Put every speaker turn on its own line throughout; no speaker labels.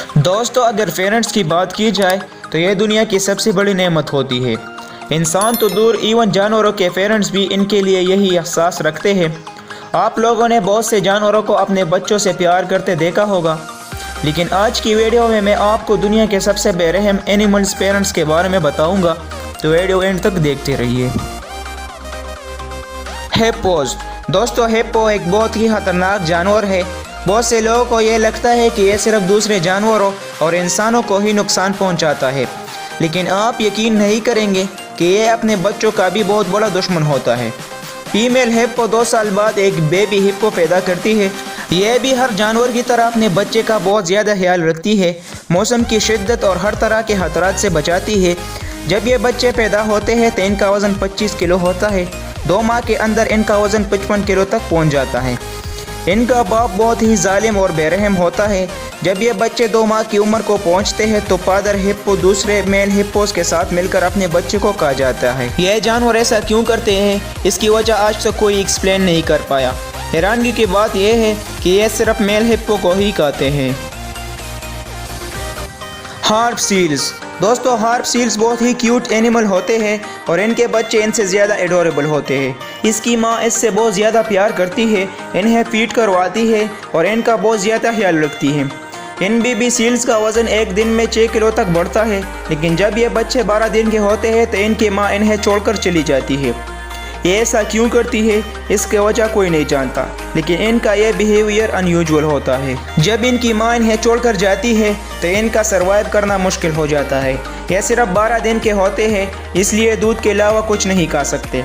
दोस्तों, अगर पेरेंट्स की बात की जाए तो ये दुनिया की सबसे बड़ी नेमत होती है। इंसान तो दूर, इवन जानवरों के पेरेंट्स भी इनके लिए यही एहसास रखते हैं। आप लोगों ने बहुत से जानवरों को अपने बच्चों से प्यार करते देखा होगा, लेकिन आज की वीडियो में मैं आपको दुनिया के सबसे बेरहम एनिमल्स पेरेंट्स के बारे में बताऊंगा, तो वीडियो एंड तक देखते रहिए। हिप्पोज। दोस्तों, हिप्पो एक बहुत ही खतरनाक जानवर है। बहुत से लोगों को ये लगता है कि ये सिर्फ दूसरे जानवरों और इंसानों को ही नुकसान पहुंचाता है, लेकिन आप यकीन नहीं करेंगे कि ये अपने बच्चों का भी बहुत बड़ा दुश्मन होता है। फीमेल हिप्पो 2 साल बाद एक बेबी हिप्पो पैदा करती है। यह भी हर जानवर की तरह अपने बच्चे का बहुत ज़्यादा ख्याल रखती है, मौसम की शिद्दत और हर तरह के खतरात से बचाती है। जब ये बच्चे पैदा होते हैं तो इनका वज़न 25 किलो होता है। 2 माह के अंदर इनका वज़न 55 किलो तक पहुंच जाता है। इनका बाप बहुत ही जालिम और बेरहम होता है। जब ये बच्चे 2 माह की उम्र को पहुंचते हैं तो फादर हिप्पो दूसरे मेल हिप्पोस के साथ मिलकर अपने बच्चे को खा जाता है। यह जानवर ऐसा क्यों करते हैं, इसकी वजह आज तक कोई एक्सप्लेन नहीं कर पाया। हैरानगी की बात यह है कि यह सिर्फ मेल हिप्पो को ही खाते हैं। Harp seals. दोस्तों, हार्प सील्स बहुत ही क्यूट एनिमल होते हैं और इनके बच्चे इनसे ज़्यादा एडोरेबल होते हैं। इसकी माँ इससे बहुत ज़्यादा प्यार करती है, इन्हें फीड करवाती है और इनका बहुत ज़्यादा ख्याल रखती है। इन बेबी सील्स का वज़न एक दिन में 6 किलो तक बढ़ता है, लेकिन जब ये बच्चे 12 दिन के होते हैं तो इनकी माँ इन्हें छोड़कर चली जाती है। ये ऐसा क्यों करती है, इसकी वजह कोई नहीं जानता, लेकिन इनका ये बिहेवियर अनयूजुअल होता है। जब इनकी माँ इन्हें छोड़कर जाती है तो इनका सर्वाइव करना मुश्किल हो जाता है। यह सिर्फ 12 दिन के होते हैं, इसलिए दूध के अलावा कुछ नहीं खा सकते।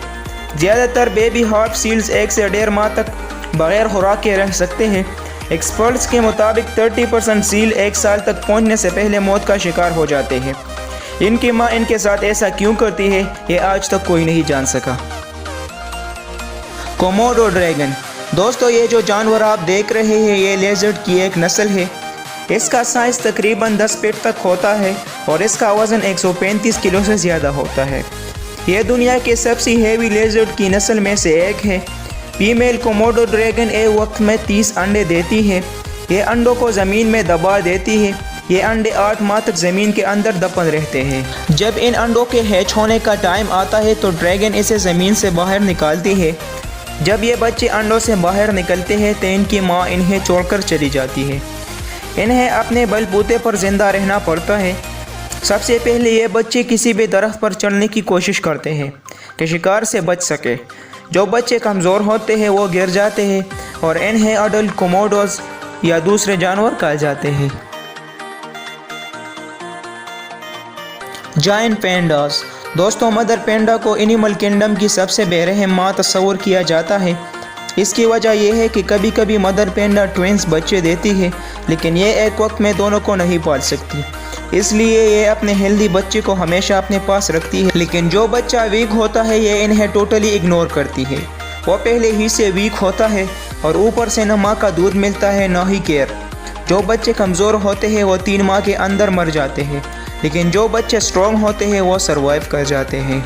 ज़्यादातर बेबी हार्प सील्स 1 से 1.5 माह तक बगैर खुराक के रह सकते हैं। एक्सपर्ट्स के मुताबिक 30% सील 1 साल तक पहुँचने से पहले मौत का शिकार हो जाते हैं। इनकी माँ इनके साथ ऐसा क्यों करती है, ये आज तक कोई नहीं जान सका। Komodo dragon. दोस्तों, ये जो जानवर आप देख रहे हैं ये लेजर्ड की एक नस्ल है। इसका साइज़ तकरीबन 10 फीट तक होता है और इसका वज़न 135 किलो से ज़्यादा होता है। यह दुनिया के सबसे हेवी लेजर्ड की नस्ल में से एक है। फीमेल कोमोडो ड्रैगन एक वक्त में 30 अंडे देती है। ये अंडों को ज़मीन में दबा देती है। ये अंडे 8 माह तक ज़मीन के अंदर दफन रहते हैं। जब इन अंडों के हैच होने का टाइम आता है तो ड्रैगन इसे ज़मीन से बाहर निकालती है। जब ये बच्चे अंडों से बाहर निकलते हैं तो इनकी माँ इन्हें छोड़कर चली जाती है। इन्हें अपने बलबूते पर ज़िंदा रहना पड़ता है। सबसे पहले ये बच्चे किसी भी दरख्त पर चढ़ने की कोशिश करते हैं कि शिकार से बच सके। जो बच्चे कमज़ोर होते हैं वो गिर जाते हैं और इन्हें अडल्ट कोमोडोज या दूसरे जानवर कहा जाते हैं। Giant pandas. दोस्तों, मदर पैंडा को एनिमल किंगडम की सबसे बेरहम माँ तस्वुर किया जाता है। इसकी वजह यह है कि कभी कभी मदर पैंडा ट्विंस बच्चे देती है, लेकिन ये एक वक्त में दोनों को नहीं पाल सकती, इसलिए ये अपने हेल्दी बच्चे को हमेशा अपने पास रखती है। लेकिन जो बच्चा वीक होता है ये इन्हें टोटली इग्नोर करती है। वो पहले ही से वीक होता है और ऊपर से न माँ का दूध मिलता है न ही केयर। जो बच्चे कमज़ोर होते हैं वो 3 माह के अंदर मर जाते हैं, लेकिन जो बच्चे स्ट्रॉन्ग होते हैं वो सर्वाइव कर जाते हैं।